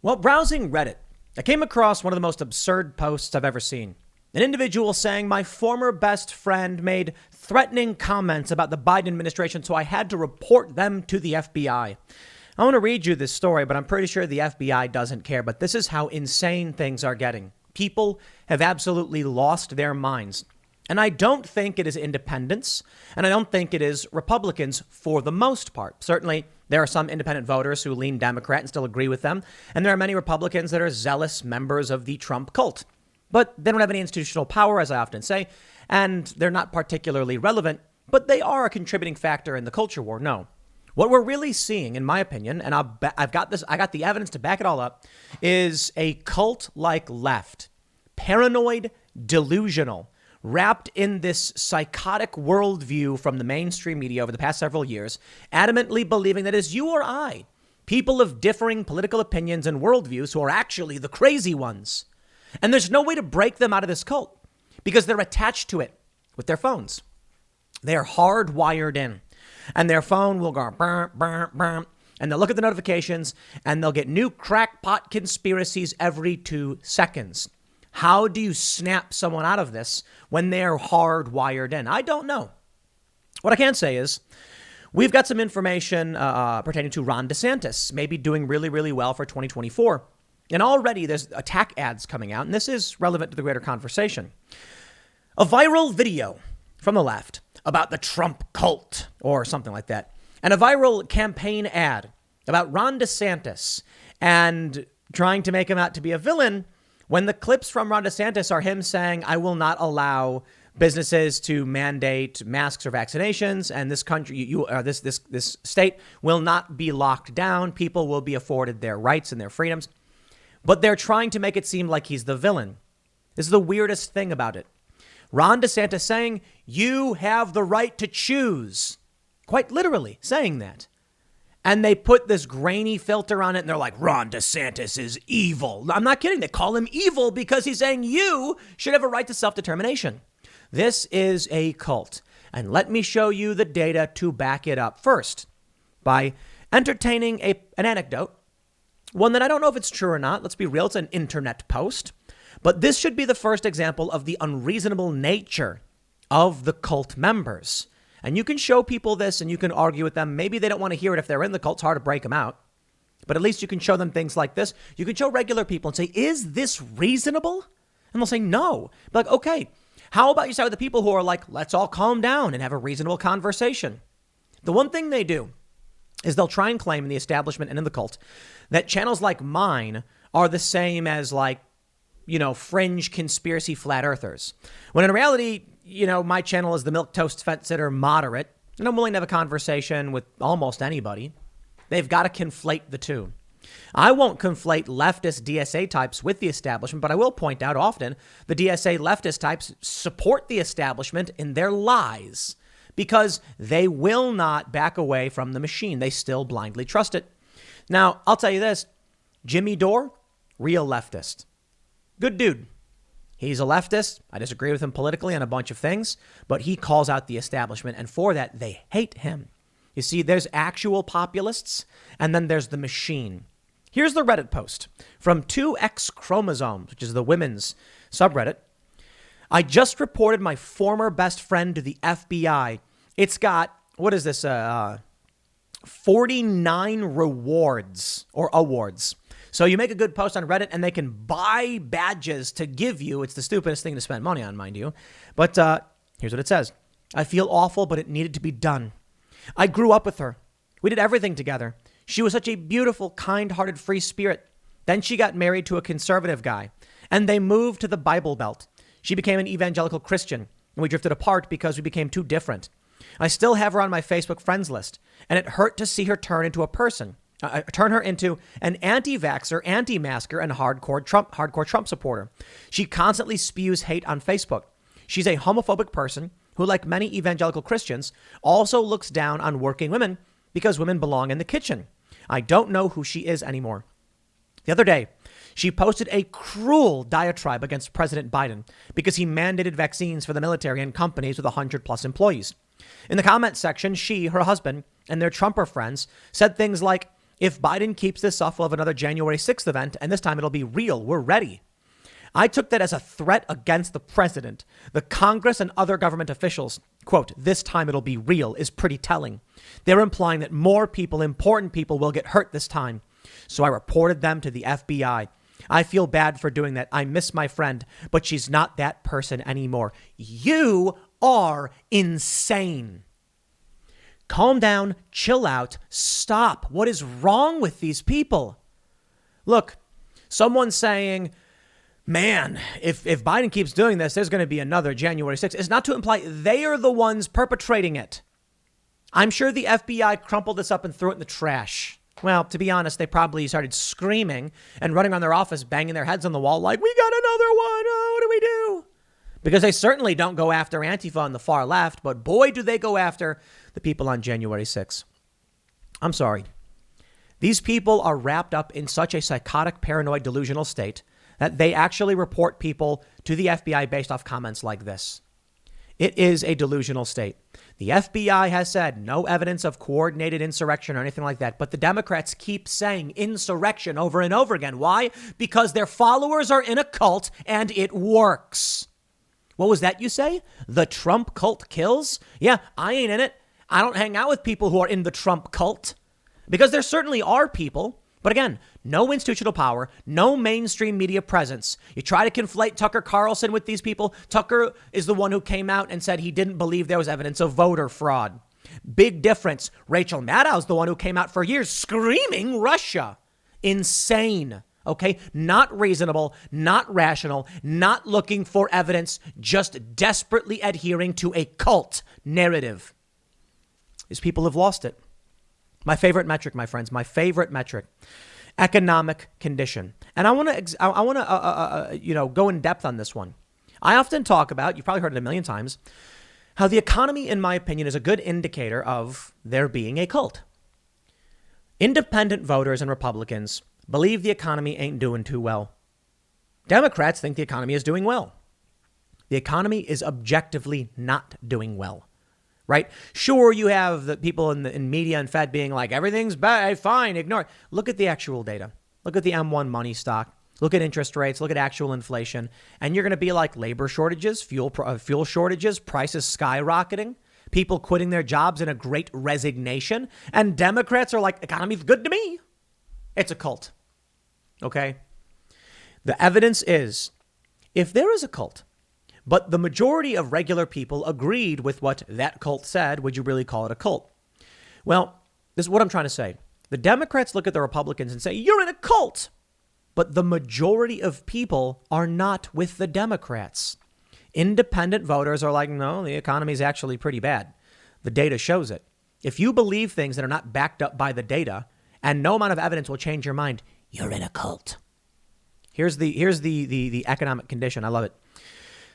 While browsing Reddit, I came across one of the most absurd posts I've ever seen. An individual saying my former best friend made threatening comments about the Biden administration, so I had to report them to the FBI. I want to read you this story, but I'm pretty sure the FBI doesn't care. But this is how insane things are getting. People have absolutely lost their minds. And I don't think it is independents, and I don't think it is Republicans for the most part. Certainly, there are some independent voters who lean Democrat and still agree with them. And there are many Republicans that are zealous members of the Trump cult. But they don't have any institutional power, as I often say, and they're not particularly relevant, but they are a contributing factor in the culture war. No. What we're really seeing, in my opinion, and I got the evidence to back it all up, is a cult-like left, paranoid, delusional, wrapped in this psychotic worldview from the mainstream media over the past several years, adamantly believing that as you or I, people of differing political opinions and worldviews who are actually the crazy ones. And there's no way to break them out of this cult because they're attached to it with their phones. They are hardwired in, and their phone will go burr, burr, burr, and they'll look at the notifications and they'll get new crackpot conspiracies every 2 seconds. How do you snap someone out of this when they're hardwired in? I don't know. What I can say is we've got some information pertaining to Ron DeSantis, maybe doing really, really well for 2024. And already there's attack ads coming out, and this is relevant to the greater conversation. A viral video from the left about the Trump cult or something like that, and a viral campaign ad about Ron DeSantis and trying to make him out to be a villain when the clips from Ron DeSantis are him saying, I will not allow businesses to mandate masks or vaccinations, and this country, this state will not be locked down. People will be afforded their rights and their freedoms. But they're trying to make it seem like he's the villain. This is the weirdest thing about it. Ron DeSantis saying, you have the right to choose. Quite literally saying that. And they put this grainy filter on it, and they're like, Ron DeSantis is evil. I'm not kidding. They call him evil because he's saying you should have a right to self-determination. This is a cult. And let me show you the data to back it up. First, by entertaining an anecdote. One that I don't know if it's true or not. Let's be real. It's an internet post. But this should be the first example of the unreasonable nature of the cult members. And you can show people this and you can argue with them. Maybe they don't want to hear it if they're in the cult. It's hard to break them out. But at least you can show them things like this. You can show regular people and say, is this reasonable? And they'll say no. But like, okay, how about you start with the people who are like, let's all calm down and have a reasonable conversation. The one thing they do is they'll try and claim in the establishment and in the cult that channels like mine are the same as like, fringe conspiracy flat earthers. When in reality, my channel is the milquetoast fence sitter moderate, and I'm willing to have a conversation with almost anybody. They've got to conflate the two. I won't conflate leftist DSA types with the establishment, but I will point out often the DSA leftist types support the establishment in their lies because they will not back away from the machine. They still blindly trust it. Now, I'll tell you this, Jimmy Dore, real leftist. Good dude. He's a leftist. I disagree with him politically on a bunch of things, but he calls out the establishment, and for that, they hate him. You see, there's actual populists, and then there's the machine. Here's the Reddit post from 2X Chromosomes, which is the women's subreddit. I just reported my former best friend to the FBI. It's got, 49 rewards or awards. So you make a good post on Reddit and they can buy badges to give you. It's the stupidest thing to spend money on, mind you. But here's what it says. I feel awful, but it needed to be done. I grew up with her. We did everything together. She was such a beautiful, kind-hearted, free spirit. Then she got married to a conservative guy, and they moved to the Bible Belt. She became an evangelical Christian, and we drifted apart because we became too different. I still have her on my Facebook friends list, and it hurt to see her turn into a person. Turn her into an anti-vaxxer, anti-masker, and hardcore Trump supporter. She constantly spews hate on Facebook. She's a homophobic person who, like many evangelical Christians, also looks down on working women because women belong in the kitchen. I don't know who she is anymore. The other day, she posted a cruel diatribe against President Biden because he mandated vaccines for the military and companies with 100+ employees. In the comments section, she, her husband, and their Trumper friends said things like, If Biden keeps this off, we'll have another January 6th event, and this time it'll be real. We're ready. I took that as a threat against the president, the Congress, and other government officials. Quote, this time it'll be real is pretty telling. They're implying that more people, important people, will get hurt this time. So I reported them to the FBI. I feel bad for doing that. I miss my friend, but she's not that person anymore. You are insane. Calm down, chill out, stop. What is wrong with these people? Look, someone's saying, man, if Biden keeps doing this, there's going to be another January 6th. It's not to imply they are the ones perpetrating it. I'm sure the FBI crumpled this up and threw it in the trash. Well, to be honest, they probably started screaming and running around their office, banging their heads on the wall like, we got another one. Oh, what do we do? Because they certainly don't go after Antifa on the far left, but boy, do they go after the people on January 6th. I'm sorry. These people are wrapped up in such a psychotic, paranoid, delusional state that they actually report people to the FBI based off comments like this. It is a delusional state. The FBI has said no evidence of coordinated insurrection or anything like that, but the Democrats keep saying insurrection over and over again. Why? Because their followers are in a cult and it works. What was that you say? The Trump cult kills? Yeah, I ain't in it. I don't hang out with people who are in the Trump cult, because there certainly are people. But again, no institutional power, no mainstream media presence. You try to conflate Tucker Carlson with these people. Tucker is the one who came out and said he didn't believe there was evidence of voter fraud. Big difference. Rachel Maddow's the one who came out for years screaming Russia. Insane. Okay, not reasonable, not rational, not looking for evidence, just desperately adhering to a cult narrative. These people have lost it. My favorite metric, my friends, my favorite metric, economic condition. And I want to go in depth on this one. I often talk about, you've probably heard it a million times, how the economy, in my opinion, is a good indicator of there being a cult. Independent voters and Republicans believe the economy ain't doing too well. Democrats think the economy is doing well. The economy is objectively not doing well, right? Sure, you have the people in media and Fed being like, everything's bad, fine, ignore it. Look at the actual data. Look at the M1 money stock. Look at interest rates. Look at actual inflation. And you're going to be like labor shortages, fuel shortages, prices skyrocketing, people quitting their jobs in a great resignation. And Democrats are like, economy's good to me. It's a cult. Okay. The evidence is, if there is a cult, but the majority of regular people agreed with what that cult said, would you really call it a cult? Well, this is what I'm trying to say. The Democrats look at the Republicans and say, you're in a cult. But the majority of people are not with the Democrats. Independent voters are like, no, the economy is actually pretty bad. The data shows it. If you believe things that are not backed up by the data, and no amount of evidence will change your mind, you're in a cult. Here's the economic condition. I love it.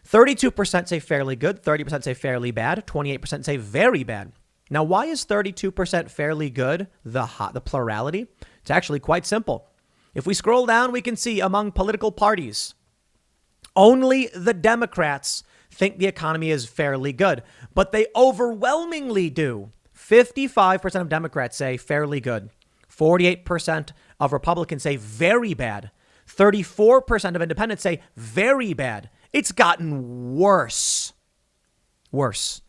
32% say fairly good, 30% say fairly bad, 28% say very bad. Now, why is 32% fairly good the plurality? It's actually quite simple. If we scroll down, we can see among political parties, only the Democrats think the economy is fairly good, but they overwhelmingly do. 55% of Democrats say fairly good. 48% of Republicans say very bad. 34% of independents say very bad. It's gotten worse. Worse.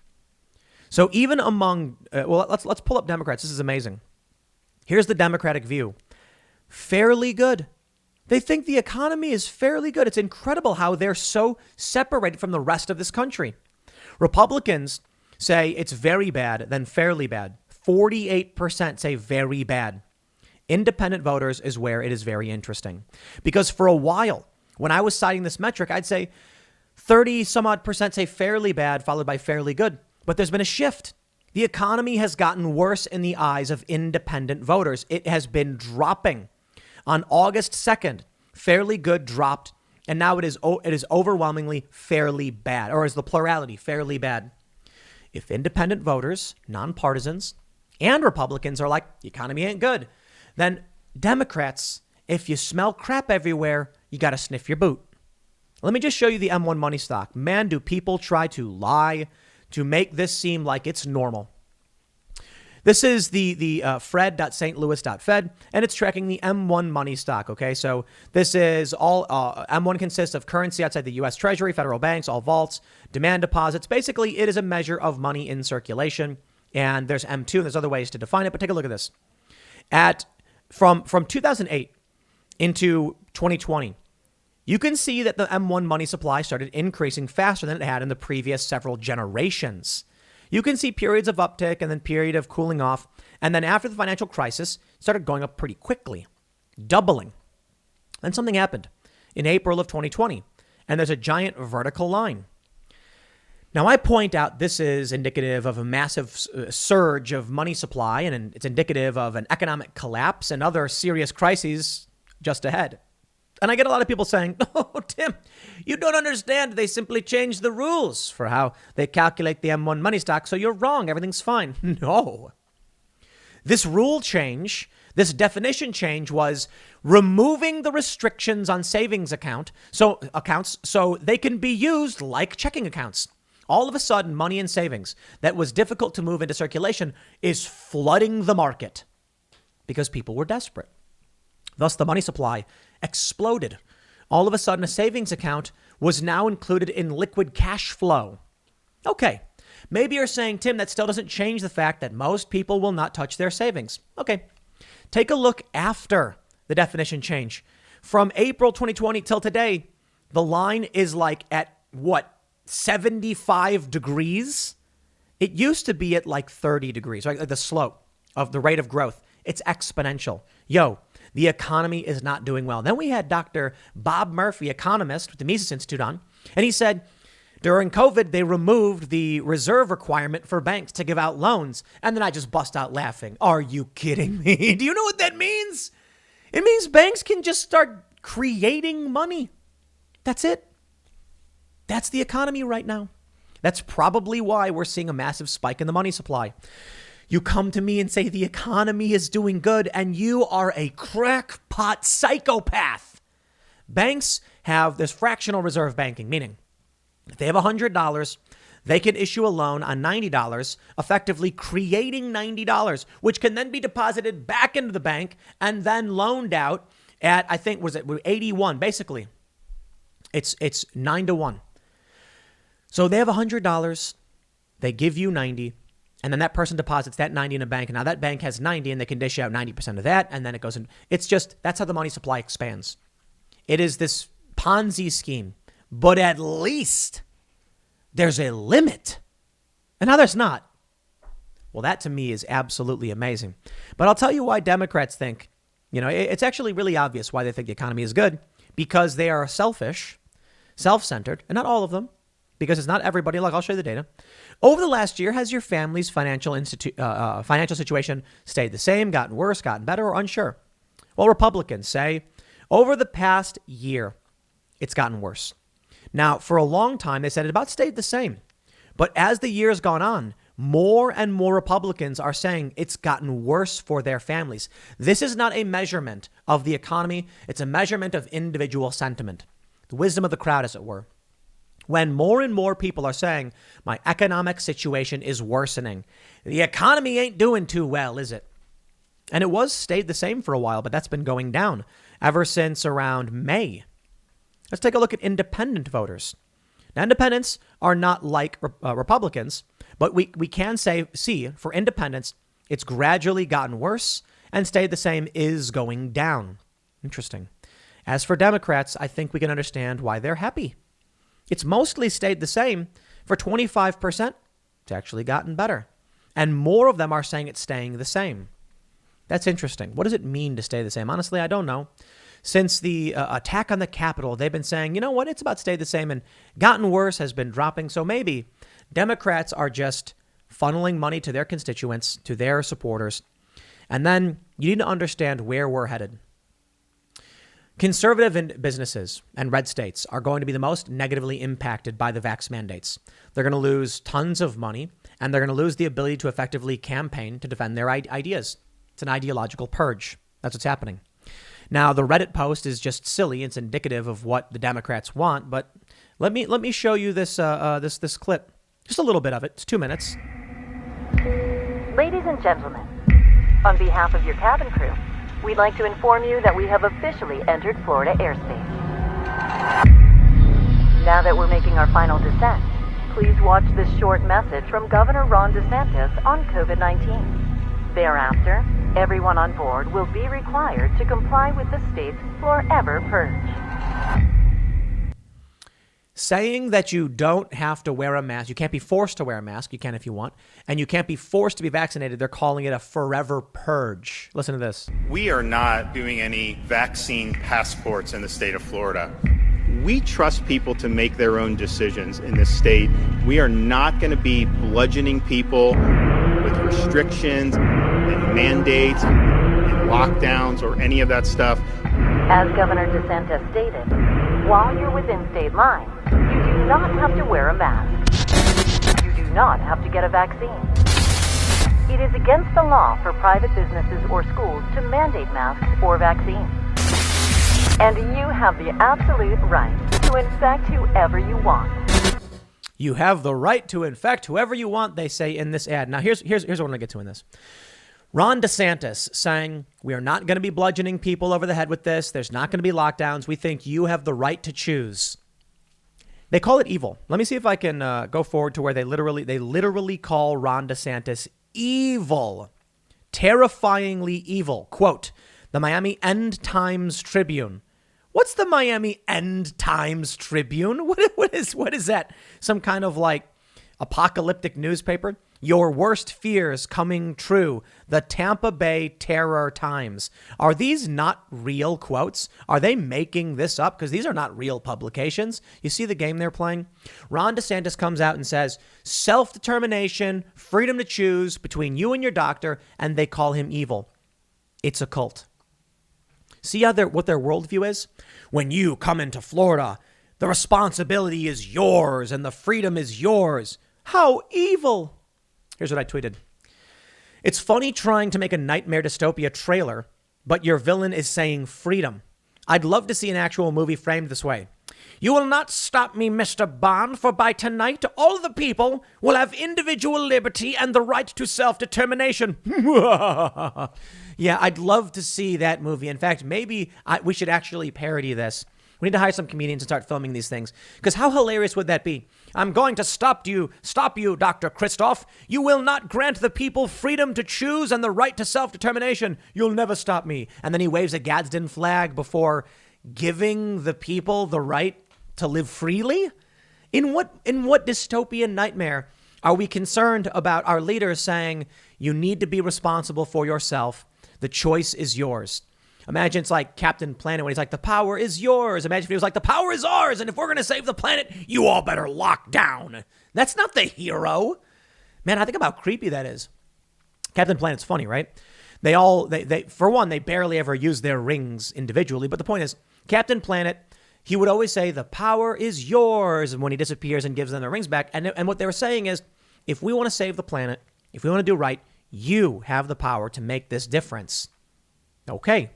So even among, let's pull up Democrats. This is amazing. Here's the Democratic view. Fairly good. They think the economy is fairly good. It's incredible how they're so separated from the rest of this country. Republicans say it's very bad, then fairly bad. 48% say very bad. Independent voters is where it is very interesting. Because for a while, when I was citing this metric, I'd say 30 some odd percent say fairly bad, followed by fairly good. But there's been a shift. The economy has gotten worse in the eyes of independent voters. It has been dropping. On August 2nd, fairly good dropped, and now it is overwhelmingly fairly bad, or is the plurality fairly bad. If independent voters, nonpartisans, and Republicans are like, the economy ain't good, then Democrats, if you smell crap everywhere, you got to sniff your boot. Let me just show you the M1 money stock. Man, do people try to lie to make this seem like it's normal. This is the fred.stlouis.fed, and it's tracking the M1 money stock. Okay, so this is all M1 consists of currency outside the U.S. Treasury, federal banks, all vaults, demand deposits. Basically, it is a measure of money in circulation. And there's M2, and there's other ways to define it. But take a look at this. From 2008 into 2020, you can see that the M1 money supply started increasing faster than it had in the previous several generations. You can see periods of uptick and then period of cooling off. And then after the financial crisis, it started going up pretty quickly, doubling. Then something happened in April of 2020, and there's a giant vertical line. Now, I point out this is indicative of a massive surge of money supply, and it's indicative of an economic collapse and other serious crises just ahead. And I get a lot of people saying, oh, Tim, you don't understand. They simply changed the rules for how they calculate the M1 money stock. So you're wrong. Everything's fine. No. This rule change, this definition change was removing the restrictions on savings accounts so they can be used like checking accounts. All of a sudden, money and savings that was difficult to move into circulation is flooding the market because people were desperate. Thus, the money supply exploded. All of a sudden, a savings account was now included in liquid cash flow. Okay, maybe you're saying, Tim, that still doesn't change the fact that most people will not touch their savings. Okay, take a look after the definition change. From April 2020 till today, the line is like at what, 75 degrees? It used to be at like 30 degrees, right? Like the slope of the rate of growth. It's exponential. The economy is not doing well. Then we had Dr. Bob Murphy, economist with the Mises Institute on, and he said during COVID, they removed the reserve requirement for banks to give out loans. And then I just bust out laughing. Are you kidding me? Do you know what that means? It means banks can just start creating money. That's it. That's the economy right now. That's probably why we're seeing a massive spike in the money supply. You come to me and say the economy is doing good, and you are a crackpot psychopath. Banks have this fractional reserve banking, meaning if they have $100, they can issue a loan on $90, effectively creating $90, which can then be deposited back into the bank and then loaned out at, I think, 81? Basically, it's 9-1. So they have $100, they give you 90, and then that person deposits that 90 in a bank. And now that bank has 90 and they can dish out 90% of that. And then it goes in. It's just, that's how the money supply expands. It is this Ponzi scheme, but at least there's a limit. And now there's not. Well, that to me is absolutely amazing. But I'll tell you why Democrats think, it's actually really obvious why they think the economy is good, because they are selfish, self-centered, and not all of them, because it's not everybody. Look, I'll show you the data. Over the last year, has your family's financial situation stayed the same, gotten worse, gotten better, or unsure? Well, Republicans say over the past year, it's gotten worse. Now, for a long time, they said it about stayed the same. But as the year's gone on, more and more Republicans are saying it's gotten worse for their families. This is not a measurement of the economy. It's a measurement of individual sentiment, the wisdom of the crowd, as it were. When more and more people are saying, my economic situation is worsening. The economy ain't doing too well, is it? And it was stayed the same for a while, but that's been going down ever since around May. Let's take a look at independent voters. Now, independents are not like Republicans, but we can see for independents, it's gradually gotten worse and stayed the same is going down. Interesting. As for Democrats, I think we can understand why they're happy. It's mostly stayed the same. For 25%, it's actually gotten better. And more of them are saying it's staying the same. That's interesting. What does it mean to stay the same? Honestly, I don't know. Since the attack on the Capitol, they've been saying, you know what, it's about stayed the same, and gotten worse has been dropping. So maybe Democrats are just funneling money to their constituents, to their supporters. And then you need to understand where we're headed. Conservative businesses and red states are going to be the most negatively impacted by the vax mandates. They're going to lose tons of money, and they're going to lose the ability to effectively campaign to defend their ideas. It's an ideological purge. That's what's happening. Now, the Reddit post is just silly. It's indicative of what the Democrats want. But let me show you this clip, just a little bit of it. It's 2 minutes. Ladies Ladies and gentlemen, on behalf of your cabin crew, we'd like to inform you that we have officially entered Florida airspace. Now that we're making our final descent, please watch this short message from Governor Ron DeSantis on COVID-19. Thereafter, everyone on board will be required to comply with the state's forever purge. Saying that you don't have to wear a mask, you can't be forced to wear a mask, you can if you want, and you can't be forced to be vaccinated, they're calling it a forever purge. Listen to this. We are not doing any vaccine passports in the state of Florida. We trust people to make their own decisions in this state. We are not going to be bludgeoning people with restrictions and mandates and lockdowns or any of that stuff. As Governor DeSantis stated, while you're within state lines, you do not have to wear a mask. You do not have to get a vaccine. It is against the law for private businesses or schools to mandate masks or vaccines. And you have the absolute right to infect whoever you want. You have the right to infect whoever you want, they say in this ad. Now, here's what I'm going to get to in this. Ron DeSantis saying, we are not going to be bludgeoning people over the head with this. There's not going to be lockdowns. We think you have the right to choose. They call it evil. Let me see if I can go forward to where they literally call Ron DeSantis evil, terrifyingly evil. Quote, the Miami End Times Tribune. What's the Miami End Times Tribune? What is that? Some kind of like apocalyptic newspaper? Your worst fears coming true. The Tampa Bay Terror Times. Are these not real quotes? Are they making this up? Because these are not real publications. You see the game they're playing? Ron DeSantis comes out and says, self-determination, freedom to choose between you and your doctor, and they call him evil. It's a cult. See how what their worldview is? When you come into Florida, the responsibility is yours and the freedom is yours. How evil. Here's what I tweeted. It's funny trying to make a nightmare dystopia trailer, but your villain is saying freedom. I'd love to see an actual movie framed this way. You will not stop me, Mr. Bond, for by tonight, all the people will have individual liberty and the right to self-determination. Yeah, I'd love to see that movie. In fact, maybe we should actually parody this. We need to hire some comedians and start filming these things. Because how hilarious would that be? I'm going to stop you, Dr. Christoph. You will not grant the people freedom to choose and the right to self-determination. You'll never stop me. And then he waves a Gadsden flag before giving the people the right to live freely? In what dystopian nightmare are we concerned about our leaders saying, you need to be responsible for yourself? The choice is yours. Imagine it's like Captain Planet when he's like, the power is yours. Imagine if he was like, the power is ours. And if we're going to save the planet, you all better lock down. That's not the hero. Man, I think about how creepy that is. Captain Planet's funny, right? They for one, they barely ever use their rings individually. But the point is, Captain Planet, he would always say, the power is yours. And when he disappears and gives them their rings back. And what they were saying is, if we want to save the planet, if we want to do right, you have the power to make this difference. Okay.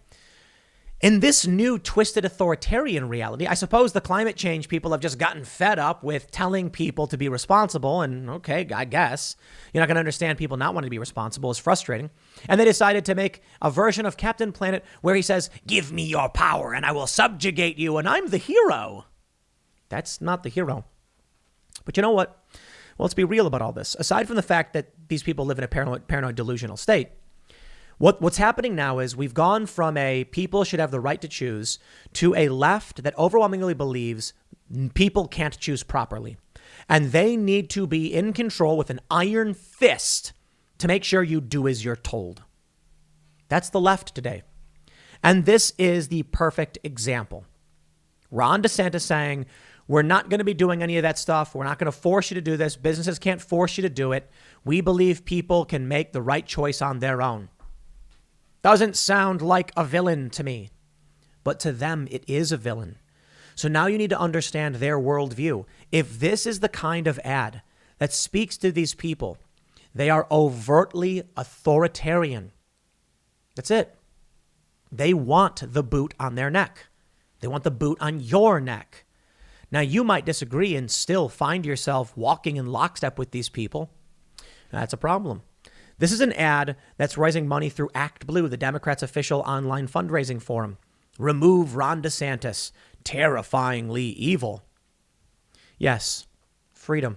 In this new twisted authoritarian reality, I suppose the climate change people have just gotten fed up with telling people to be responsible. And okay, I guess you're not going to understand people not wanting to be responsible is frustrating. And they decided to make a version of Captain Planet where he says, give me your power and I will subjugate you and I'm the hero. That's not the hero. But you know what? Well, let's be real about all this. Aside from the fact that these people live in a paranoid delusional state, what's happening now is we've gone from a people should have the right to choose to a left that overwhelmingly believes people can't choose properly. And they need to be in control with an iron fist to make sure you do as you're told. That's the left today. And this is the perfect example. Ron DeSantis saying, we're not going to be doing any of that stuff. We're not going to force you to do this. Businesses can't force you to do it. We believe people can make the right choice on their own. Doesn't sound like a villain to me, but to them, it is a villain. So now you need to understand their worldview. If this is the kind of ad that speaks to these people, they are overtly authoritarian. That's it. They want the boot on their neck. They want the boot on your neck. Now, you might disagree and still find yourself walking in lockstep with these people. That's a problem. This is an ad that's raising money through Act Blue, the Democrats' official online fundraising forum. Remove Ron DeSantis. Terrifyingly evil. Yes, freedom.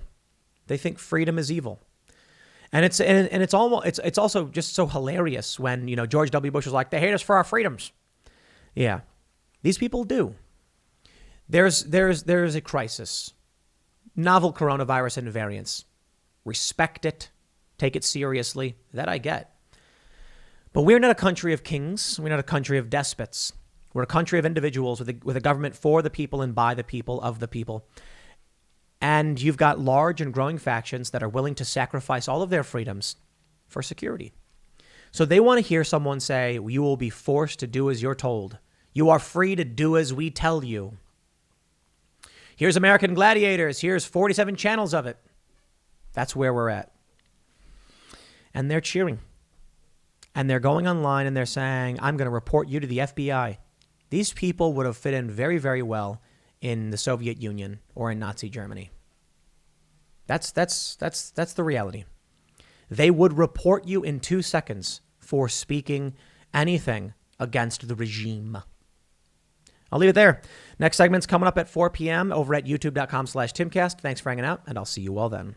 They think freedom is evil. And it's also just so hilarious when, George W. Bush was like, they hate us for our freedoms. Yeah, these people do. There's a crisis. Novel coronavirus and variants. Respect it. Take it seriously. That I get. But we're not a country of kings. We're not a country of despots. We're a country of individuals with a government for the people and by the people of the people. And you've got large and growing factions that are willing to sacrifice all of their freedoms for security. So they want to hear someone say, you will be forced to do as you're told. You are free to do as we tell you. Here's American Gladiators. Here's 47 channels of it. That's where we're at. And they're cheering. And they're going online and they're saying, I'm going to report you to the FBI. These people would have fit in very, very well in the Soviet Union or in Nazi Germany. That's the reality. They would report you in 2 seconds for speaking anything against the regime. I'll leave it there. Next segment's coming up at 4 p.m. over at youtube.com/Timcast. Thanks for hanging out, and I'll see you all then.